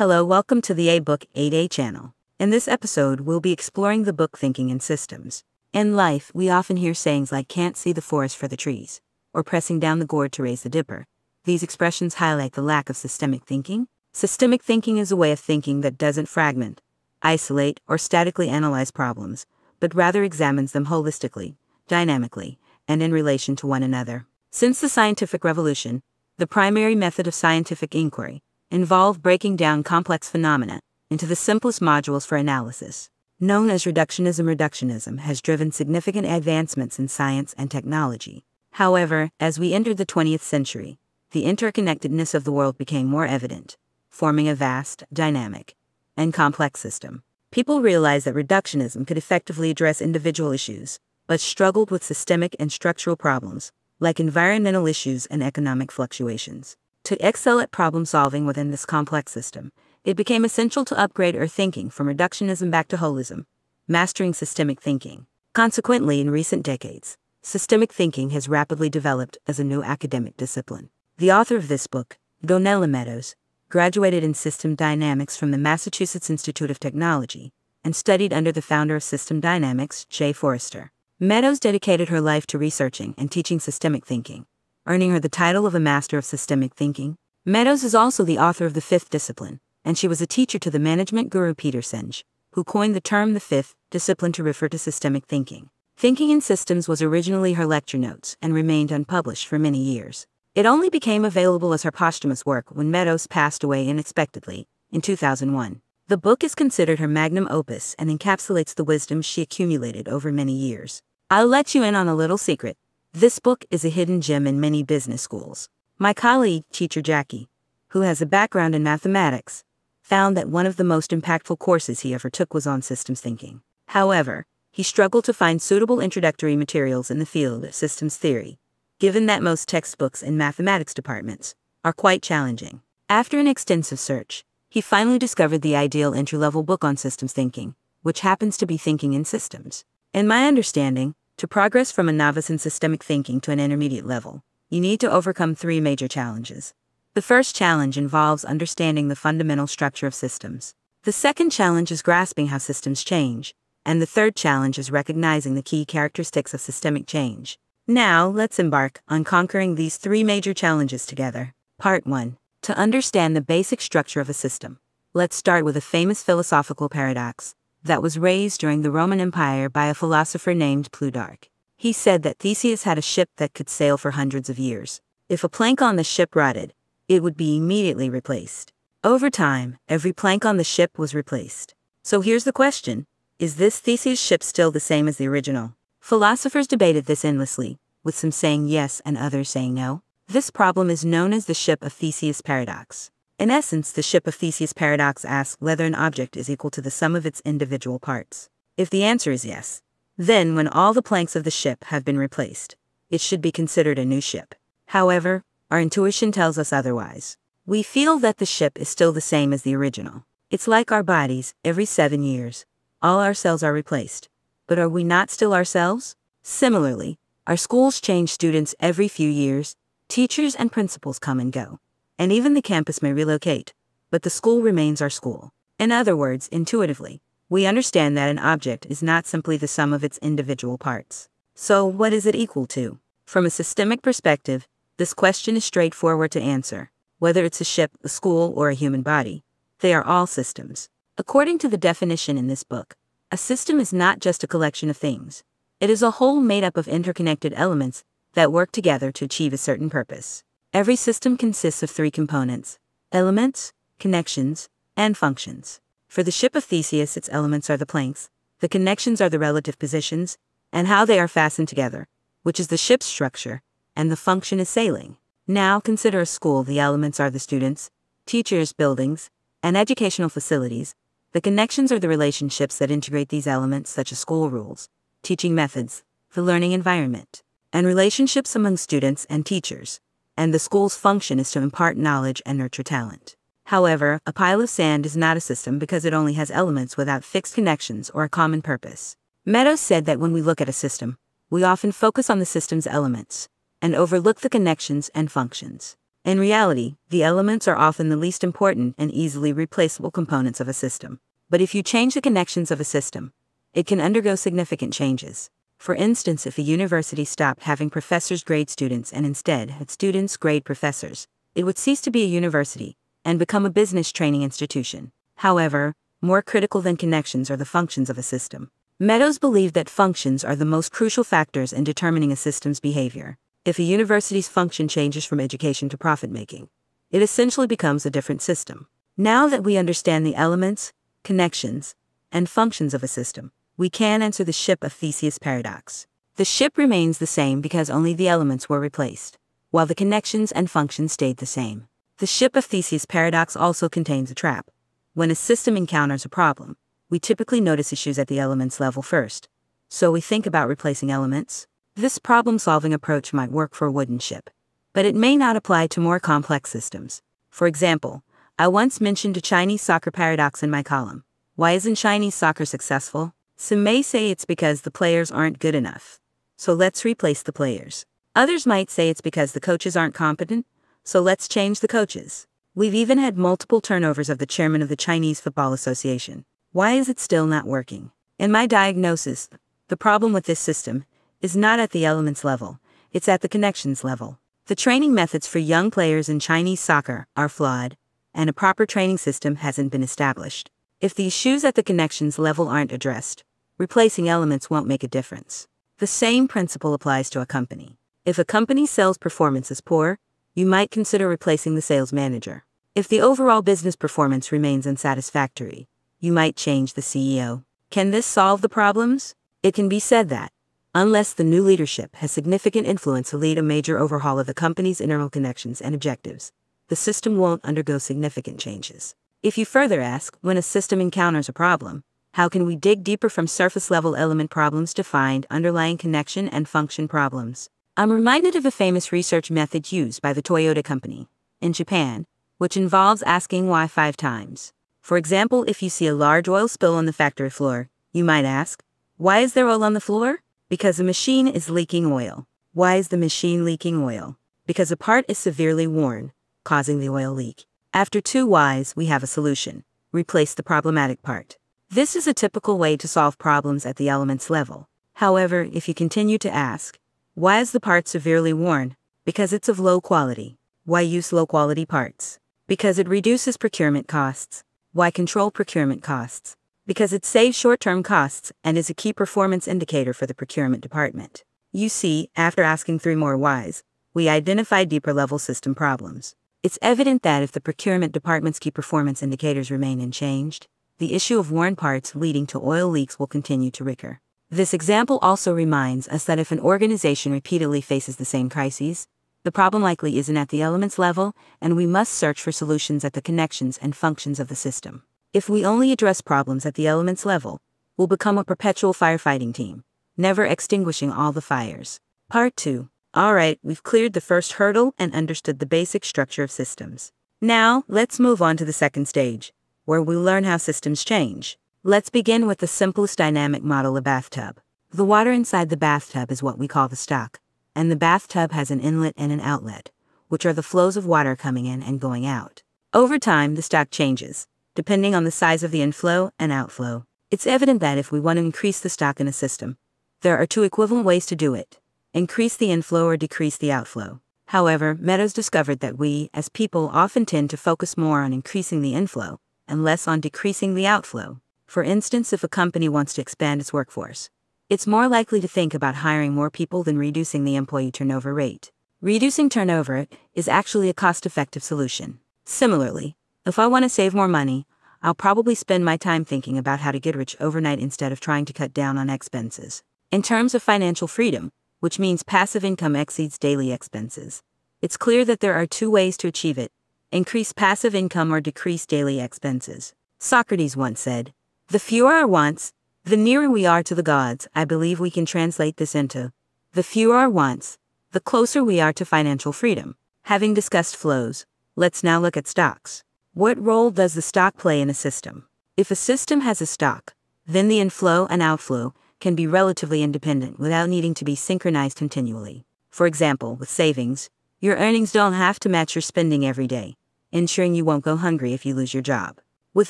Hello, welcome to the A Book 8A channel. In this episode, we'll be exploring the book Thinking in Systems. In life, we often hear sayings like can't see the forest for the trees, or pressing down the gourd to raise the dipper. These expressions highlight the lack of systemic thinking. Systemic thinking is a way of thinking that doesn't fragment, isolate, or statically analyze problems, but rather examines them holistically, dynamically, and in relation to one another. Since the scientific revolution, the primary method of scientific inquiry involved breaking down complex phenomena into the simplest modules for analysis. Known as reductionism, reductionism has driven significant advancements in science and technology. However, as we entered the 20th century, the interconnectedness of the world became more evident, forming a vast, dynamic, and complex system. People realized that reductionism could effectively address individual issues, but struggled with systemic and structural problems, like environmental issues and economic fluctuations. To excel at problem solving within this complex system, it became essential to upgrade our thinking from reductionism back to holism, mastering systemic thinking. Consequently, in recent decades, systemic thinking has rapidly developed as a new academic discipline. The author of this book, Donella Meadows, graduated in system dynamics from the Massachusetts Institute of Technology and studied under the founder of system dynamics, Jay Forrester. Meadows dedicated her life to researching and teaching systemic thinking, earning her the title of a Master of Systemic Thinking. Meadows is also the author of The Fifth Discipline, and she was a teacher to the management guru Peter Senge, who coined the term the fifth discipline to refer to systemic thinking. Thinking in Systems was originally her lecture notes and remained unpublished for many years. It only became available as her posthumous work when Meadows passed away unexpectedly in 2001. The book is considered her magnum opus and encapsulates the wisdom she accumulated over many years. I'll let you in on a little secret. This book is a hidden gem in many business schools. My colleague, teacher Jackie, who has a background in mathematics, found that one of the most impactful courses he ever took was on systems thinking. However, he struggled to find suitable introductory materials in the field of systems theory, given that most textbooks in mathematics departments are quite challenging. After an extensive search, he finally discovered the ideal entry-level book on systems thinking, which happens to be Thinking in Systems. In my understanding, to progress from a novice in systemic thinking to an intermediate level, you need to overcome three major challenges. The first challenge involves understanding the fundamental structure of systems. The second challenge is grasping how systems change, and the third challenge is recognizing the key characteristics of systemic change. Now, let's embark on conquering these three major challenges together. Part 1. To understand the basic structure of a system, let's start with a famous philosophical paradox that was raised during the Roman Empire by a philosopher named Plutarch. He said that Theseus had a ship that could sail for hundreds of years. If a plank on the ship rotted, it would be immediately replaced. Over time, every plank on the ship was replaced. So here's the question: is this Theseus ship still the same as the original? Philosophers debated this endlessly, with some saying yes and others saying no. This problem is known as the ship of Theseus paradox. In essence, the ship of Theseus paradox asks whether an object is equal to the sum of its individual parts. If the answer is yes, then when all the planks of the ship have been replaced, it should be considered a new ship. However, our intuition tells us otherwise. We feel that the ship is still the same as the original. It's like our bodies. Every 7 years, all our cells are replaced. But are we not still ourselves? Similarly, our schools change students every few years, teachers and principals come and go, and even the campus may relocate, but the school remains our school. In other words, intuitively, we understand that an object is not simply the sum of its individual parts. So, what is it equal to? From a systemic perspective, this question is straightforward to answer. Whether it's a ship, a school, or a human body, they are all systems. According to the definition in this book, a system is not just a collection of things. It is a whole made up of interconnected elements that work together to achieve a certain purpose. Every system consists of three components: elements, connections, and functions. For the ship of Theseus, its elements are the planks, the connections are the relative positions, and how they are fastened together, which is the ship's structure, and the function is sailing. Now consider a school. The elements are the students, teachers, buildings, and educational facilities. The connections are the relationships that integrate these elements, such as school rules, teaching methods, the learning environment, and relationships among students and teachers. And the school's function is to impart knowledge and nurture talent. However, a pile of sand is not a system because it only has elements without fixed connections or a common purpose. Meadows said that when we look at a system, we often focus on the system's elements and overlook the connections and functions. In reality, the elements are often the least important and easily replaceable components of a system. But if you change the connections of a system, it can undergo significant changes. For instance, if a university stopped having professors grade students and instead had students grade professors, it would cease to be a university and become a business training institution. However, more critical than connections are the functions of a system. Meadows believed that functions are the most crucial factors in determining a system's behavior. If a university's function changes from education to profit-making, it essentially becomes a different system. Now that we understand the elements, connections, and functions of a system, we can answer the ship of Theseus paradox. The ship remains the same because only the elements were replaced, while the connections and functions stayed the same. The ship of Theseus paradox also contains a trap. When a system encounters a problem, we typically notice issues at the elements level first, so we think about replacing elements. This problem-solving approach might work for a wooden ship, but it may not apply to more complex systems. For example, I once mentioned a Chinese soccer paradox in my column. Why isn't Chinese soccer successful? Some may say it's because the players aren't good enough, so let's replace the players. Others might say it's because the coaches aren't competent, so let's change the coaches. We've even had multiple turnovers of the chairman of the Chinese Football Association. Why is it still not working? In my diagnosis, the problem with this system is not at the elements level, it's at the connections level. The training methods for young players in Chinese soccer are flawed, and a proper training system hasn't been established. If the issues at the connections level aren't addressed, replacing elements won't make a difference. The same principle applies to a company. If a company's sales performance is poor, you might consider replacing the sales manager. If the overall business performance remains unsatisfactory, you might change the CEO. Can this solve the problems? It can be said that, unless the new leadership has significant influence to lead a major overhaul of the company's internal connections and objectives, the system won't undergo significant changes. If you further ask, when a system encounters a problem, how can we dig deeper from surface-level element problems to find underlying connection and function problems? I'm reminded of a famous research method used by the Toyota company in Japan, which involves asking why 5 times. For example, if you see a large oil spill on the factory floor, you might ask, why is there oil on the floor? Because the machine is leaking oil. Why is the machine leaking oil? Because a part is severely worn, causing the oil leak. After 2 whys, we have a solution. Replace the problematic part. This is a typical way to solve problems at the elements level. However, if you continue to ask, why is the part severely worn? Because it's of low quality. Why use low-quality parts? Because it reduces procurement costs. Why control procurement costs? Because it saves short-term costs and is a key performance indicator for the procurement department. You see, after asking 3 more whys, we identified deeper-level system problems. It's evident that if the procurement department's key performance indicators remain unchanged, the issue of worn parts leading to oil leaks will continue to recur. This example also reminds us that if an organization repeatedly faces the same crises, the problem likely isn't at the elements level, and we must search for solutions at the connections and functions of the system. If we only address problems at the elements level, we'll become a perpetual firefighting team, never extinguishing all the fires. Part 2. Alright, we've cleared the first hurdle and understood the basic structure of systems. Now, let's move on to the second stage, where we'll learn how systems change. Let's begin with the simplest dynamic model, a bathtub. The water inside the bathtub is what we call the stock, and the bathtub has an inlet and an outlet, which are the flows of water coming in and going out. Over time, the stock changes, depending on the size of the inflow and outflow. It's evident that if we want to increase the stock in a system, there are 2 equivalent ways to do it: increase the inflow or decrease the outflow. However, Meadows discovered that we, as people, often tend to focus more on increasing the inflow and less on decreasing the outflow. For instance, if a company wants to expand its workforce, it's more likely to think about hiring more people than reducing the employee turnover rate. Reducing turnover is actually a cost-effective solution. Similarly, if I want to save more money, I'll probably spend my time thinking about how to get rich overnight instead of trying to cut down on expenses. In terms of financial freedom, which means passive income exceeds daily expenses, it's clear that there are 2 ways to achieve it: increase passive income or decrease daily expenses. Socrates once said, "The fewer our wants, the nearer we are to the gods." I believe we can translate this into, the fewer our wants, the closer we are to financial freedom. Having discussed flows, let's now look at stocks. What role does the stock play in a system? If a system has a stock, then the inflow and outflow can be relatively independent without needing to be synchronized continually. For example, with savings, Your earnings don't have to match your spending every day, ensuring you won't go hungry if you lose your job. With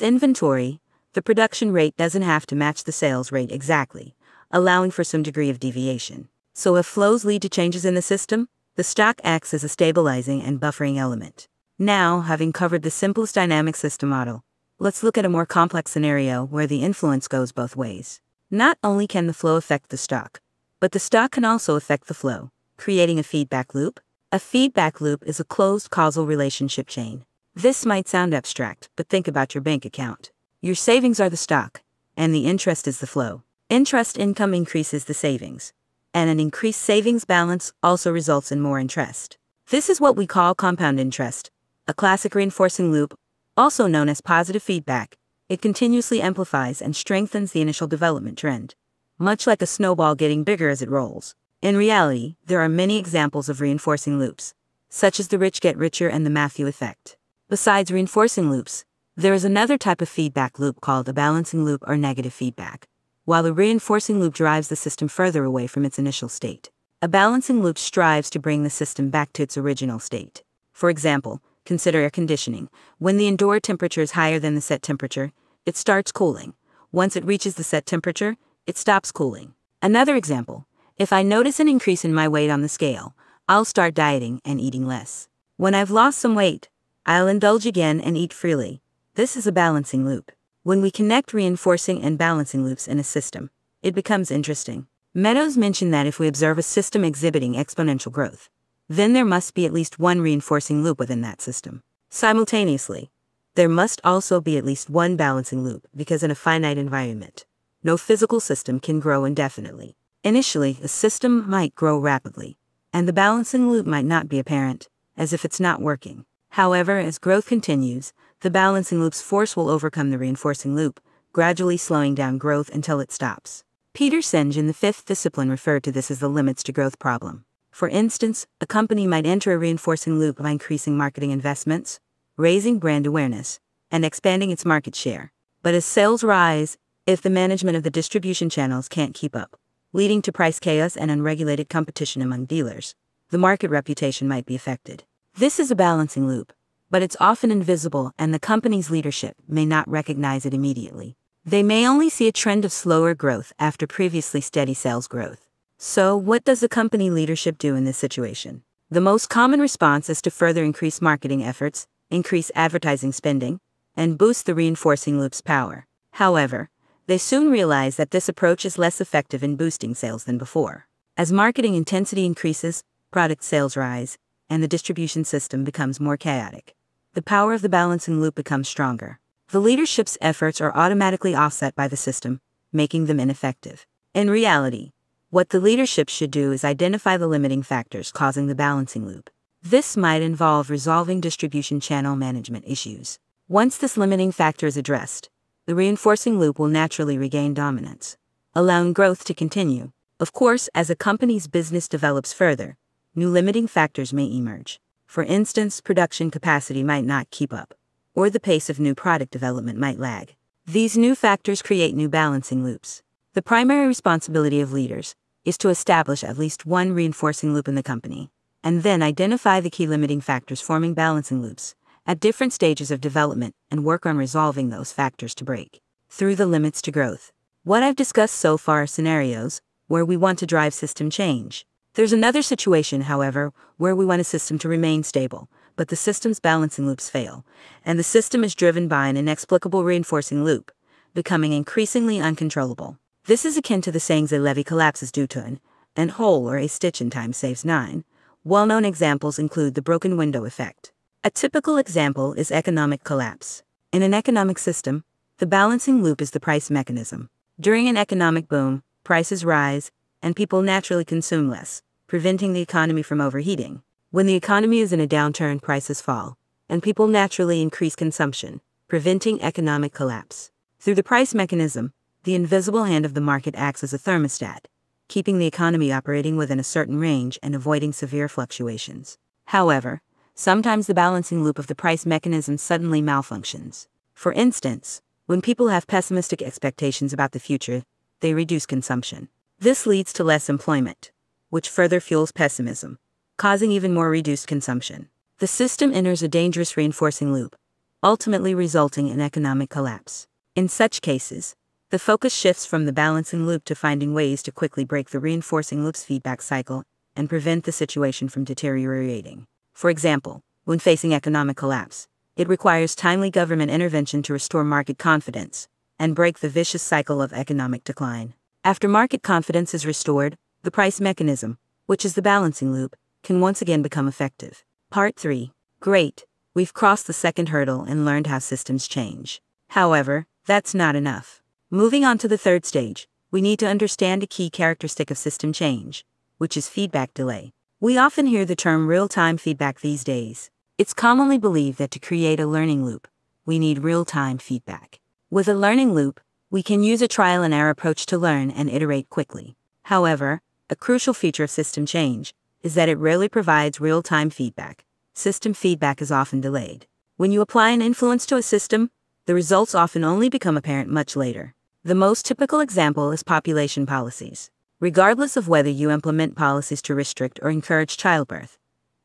inventory, the production rate doesn't have to match the sales rate exactly, allowing for some degree of deviation. So if flows lead to changes in the system, the stock acts as a stabilizing and buffering element. Now, having covered the simplest dynamic system model, let's look at a more complex scenario where the influence goes both ways. Not only can the flow affect the stock, but the stock can also affect the flow, creating a feedback loop. A feedback loop is a closed causal relationship chain. This might sound abstract, but think about your bank account. Your savings are the stock, and the interest is the flow. Interest income increases the savings, and an increased savings balance also results in more interest. This is what we call compound interest, a classic reinforcing loop, also known as positive feedback. It continuously amplifies and strengthens the initial development trend, much like a snowball getting bigger as it rolls. In reality, there are many examples of reinforcing loops, such as the rich get richer and the Matthew effect. Besides reinforcing loops, there is another type of feedback loop called a balancing loop or negative feedback. While the reinforcing loop drives the system further away from its initial state, a balancing loop strives to bring the system back to its original state. For example, consider air conditioning. When the indoor temperature is higher than the set temperature, it starts cooling. Once it reaches the set temperature, it stops cooling. Another example, if I notice an increase in my weight on the scale, I'll start dieting and eating less. When I've lost some weight, I'll indulge again and eat freely. This is a balancing loop. When we connect reinforcing and balancing loops in a system, it becomes interesting. Meadows mentioned that if we observe a system exhibiting exponential growth, then there must be at least one reinforcing loop within that system. Simultaneously, there must also be at least one balancing loop because in a finite environment, no physical system can grow indefinitely. Initially, a system might grow rapidly, and the balancing loop might not be apparent, as if it's not working. However, as growth continues, the balancing loop's force will overcome the reinforcing loop, gradually slowing down growth until it stops. Peter Senge in the fifth discipline referred to this as the limits to growth problem. For instance, a company might enter a reinforcing loop by increasing marketing investments, raising brand awareness, and expanding its market share. But as sales rise, if the management of the distribution channels can't keep up, leading to price chaos and unregulated competition among dealers, the market reputation might be affected. This is a balancing loop, but it's often invisible and the company's leadership may not recognize it immediately. They may only see a trend of slower growth after previously steady sales growth. So, what does the company leadership do in this situation? The most common response is to further increase marketing efforts, increase advertising spending, and boost the reinforcing loop's power. However, they soon realize that this approach is less effective in boosting sales than before. As marketing intensity increases, product sales rise, and the distribution system becomes more chaotic, the power of the balancing loop becomes stronger. The leadership's efforts are automatically offset by the system, making them ineffective. In reality, what the leadership should do is identify the limiting factors causing the balancing loop. This might involve resolving distribution channel management issues. Once this limiting factor is addressed, the reinforcing loop will naturally regain dominance, allowing growth to continue. Of course, as a company's business develops further, new limiting factors may emerge. For instance, production capacity might not keep up, or the pace of new product development might lag. These new factors create new balancing loops. The primary responsibility of leaders is to establish at least one reinforcing loop in the company, and then identify the key limiting factors forming balancing loops at different stages of development and work on resolving those factors to break through the limits to growth. What I've discussed so far are scenarios where we want to drive system change. There's another situation, however, where we want a system to remain stable, but the system's balancing loops fail, and the system is driven by an inexplicable reinforcing loop, becoming increasingly uncontrollable. This is akin to the sayings a levee collapses due to an hole or a stitch in time saves 9. Well-known examples include the broken window effect. A typical example is economic collapse. In an economic system, the balancing loop is the price mechanism. During an economic boom, prices rise, and people naturally consume less, preventing the economy from overheating. When the economy is in a downturn, prices fall, and people naturally increase consumption, preventing economic collapse. Through the price mechanism, the invisible hand of the market acts as a thermostat, keeping the economy operating within a certain range and avoiding severe fluctuations. However, sometimes the balancing loop of the price mechanism suddenly malfunctions. For instance, when people have pessimistic expectations about the future, they reduce consumption. This leads to less employment, which further fuels pessimism, causing even more reduced consumption. The system enters a dangerous reinforcing loop, ultimately resulting in economic collapse. In such cases, the focus shifts from the balancing loop to finding ways to quickly break the reinforcing loop's feedback cycle and prevent the situation from deteriorating. For example, when facing economic collapse, it requires timely government intervention to restore market confidence and break the vicious cycle of economic decline. After market confidence is restored, the price mechanism, which is the balancing loop, can once again become effective. Part 3. Great, we've crossed the second hurdle and learned how systems change. However, that's not enough. Moving on to the third stage, we need to understand a key characteristic of system change, which is feedback delay. We often hear the term real-time feedback these days. It's commonly believed that to create a learning loop, we need real-time feedback. With a learning loop, we can use a trial-and-error approach to learn and iterate quickly. However, a crucial feature of system change is that it rarely provides real-time feedback. System feedback is often delayed. When you apply an influence to a system, the results often only become apparent much later. The most typical example is population policies. Regardless of whether you implement policies to restrict or encourage childbirth,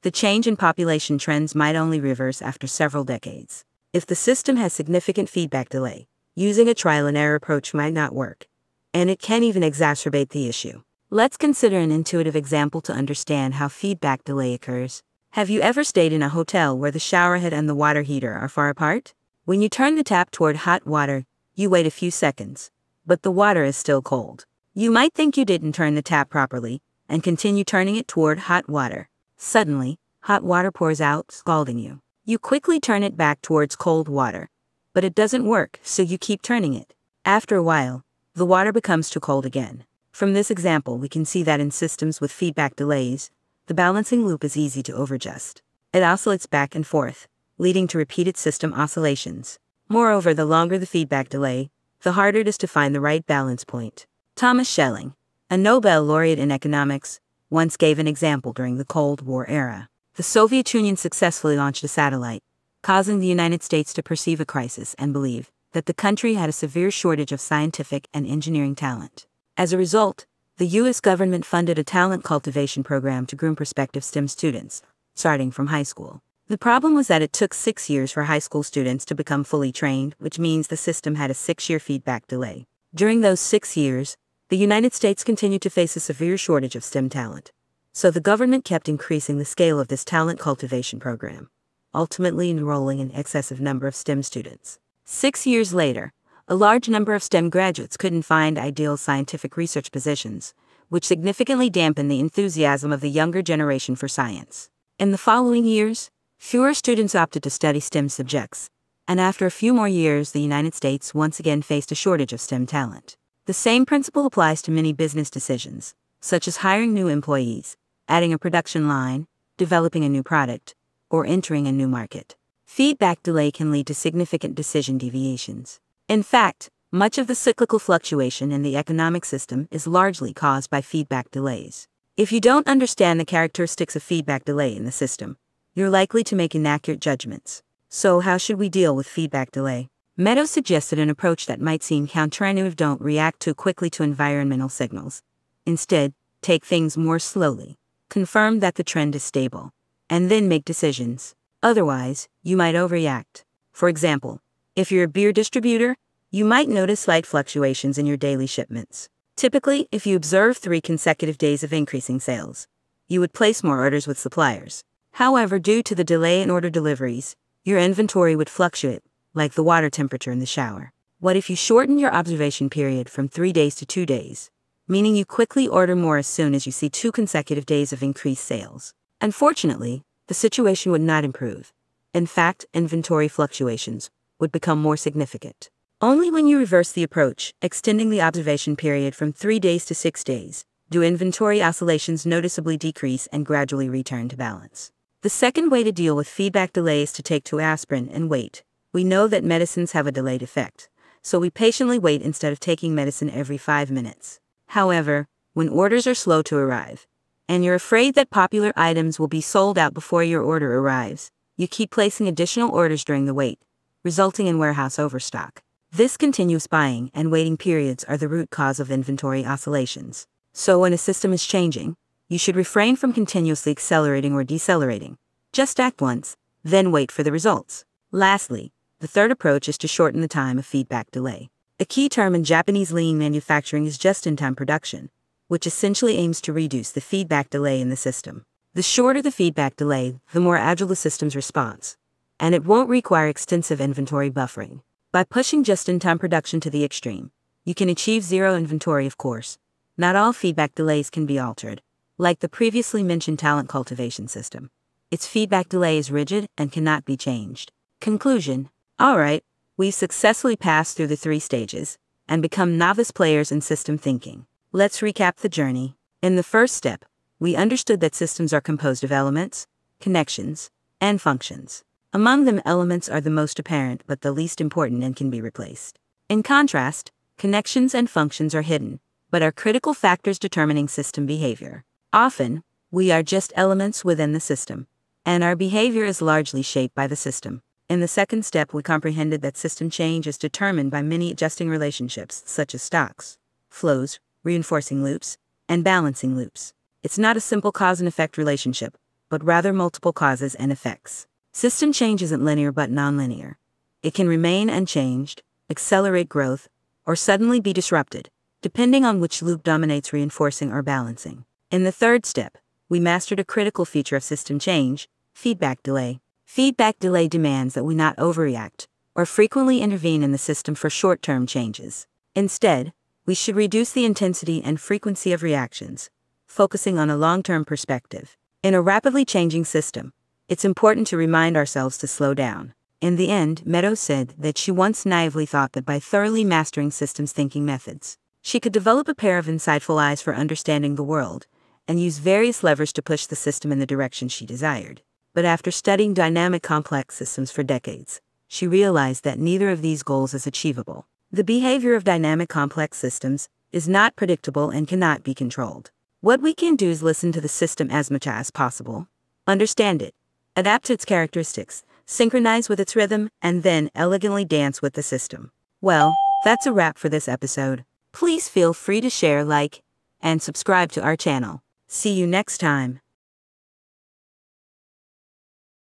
the change in population trends might only reverse after several decades. If the system has significant feedback delay, using a trial-and-error approach might not work, and it can even exacerbate the issue. Let's consider an intuitive example to understand how feedback delay occurs. Have you ever stayed in a hotel where the shower head and the water heater are far apart? When you turn the tap toward hot water, you wait a few seconds, but the water is still cold. You might think you didn't turn the tap properly, and continue turning it toward hot water. Suddenly, hot water pours out, scalding you. You quickly turn it back towards cold water, but it doesn't work, so you keep turning it. After a while, the water becomes too cold again. From this example, we can see that in systems with feedback delays, the balancing loop is easy to overadjust. It oscillates back and forth, leading to repeated system oscillations. Moreover, the longer the feedback delay, the harder it is to find the right balance point. Thomas Schelling, a Nobel laureate in economics, once gave an example during the Cold War era. The Soviet Union successfully launched a satellite, causing the United States to perceive a crisis and believe that the country had a severe shortage of scientific and engineering talent. As a result, the U.S. government funded a talent cultivation program to groom prospective STEM students, starting from high school. The problem was that it took 6 years for high school students to become fully trained, which means the system had a 6-year feedback delay. During those 6 years, the United States continued to face a severe shortage of STEM talent, so the government kept increasing the scale of this talent cultivation program, ultimately enrolling an excessive number of STEM students. 6 years later, a large number of STEM graduates couldn't find ideal scientific research positions, which significantly dampened the enthusiasm of the younger generation for science. In the following years, fewer students opted to study STEM subjects, and after a few more years, the United States once again faced a shortage of STEM talent. The same principle applies to many business decisions, such as hiring new employees, adding a production line, developing a new product, or entering a new market. Feedback delay can lead to significant decision deviations. In fact, much of the cyclical fluctuation in the economic system is largely caused by feedback delays. If you don't understand the characteristics of feedback delay in the system, you're likely to make inaccurate judgments. So how should we deal with feedback delay? Meadows suggested an approach that might seem counterintuitive: don't react too quickly to environmental signals. Instead, take things more slowly. Confirm that the trend is stable, and then make decisions. Otherwise, you might overreact. For example, if you're a beer distributor, you might notice slight fluctuations in your daily shipments. Typically, if you observe 3 consecutive days of increasing sales, you would place more orders with suppliers. However, due to the delay in order deliveries, your inventory would fluctuate, like the water temperature in the shower. What if you shorten your observation period from 3 days to 2 days, meaning you quickly order more as soon as you see 2 consecutive days of increased sales? Unfortunately, the situation would not improve. In fact, inventory fluctuations would become more significant. Only when you reverse the approach, extending the observation period from 3 days to 6 days, do inventory oscillations noticeably decrease and gradually return to balance. The second way to deal with feedback delay is to take 2 aspirin and wait. We know that medicines have a delayed effect, so we patiently wait instead of taking medicine every 5 minutes. However, when orders are slow to arrive, and you're afraid that popular items will be sold out before your order arrives, you keep placing additional orders during the wait, resulting in warehouse overstock. This continuous buying and waiting periods are the root cause of inventory oscillations. So when a system is changing, You should refrain from continuously accelerating or decelerating. Just act once, then wait for the results. Lastly, the third approach is to shorten the time of feedback delay. A key term in Japanese lean manufacturing is just-in-time production, which essentially aims to reduce the feedback delay in the system. The shorter the feedback delay, the more agile the system's response, and it won't require extensive inventory buffering. By pushing just-in-time production to the extreme, you can achieve zero inventory, of course. Not all feedback delays can be altered. Like the previously mentioned talent cultivation system, its feedback delay is rigid and cannot be changed. Conclusion. Alright, we've successfully passed through the 3 stages and become novice players in system thinking. Let's recap the journey. In the first step, we understood that systems are composed of elements, connections, and functions. Among them, elements are the most apparent but the least important and can be replaced. In contrast, connections and functions are hidden, but are critical factors determining system behavior. Often, we are just elements within the system, and our behavior is largely shaped by the system. In the second step, we comprehended that system change is determined by many adjusting relationships, such as stocks, flows, reinforcing loops, and balancing loops. It's not a simple cause and effect relationship, but rather multiple causes and effects. System change isn't linear but nonlinear. It can remain unchanged, accelerate growth, or suddenly be disrupted, depending on which loop dominates, reinforcing or balancing. In the third step, we mastered a critical feature of system change: feedback delay. Feedback delay demands that we not overreact or frequently intervene in the system for short-term changes. Instead, we should reduce the intensity and frequency of reactions, focusing on a long-term perspective. In a rapidly changing system, it's important to remind ourselves to slow down. In the end, Meadows said that she once naively thought that by thoroughly mastering systems thinking methods, she could develop a pair of insightful eyes for understanding the world and use various levers to push the system in the direction she desired. But after studying dynamic complex systems for decades, she realized that neither of these goals is achievable. The behavior of dynamic complex systems is not predictable and cannot be controlled. What we can do is listen to the system as much as possible, understand it, adapt to its characteristics, synchronize with its rhythm, and then elegantly dance with the system. Well, that's a wrap for this episode. Please feel free to share, like, and subscribe to our channel. See you next time.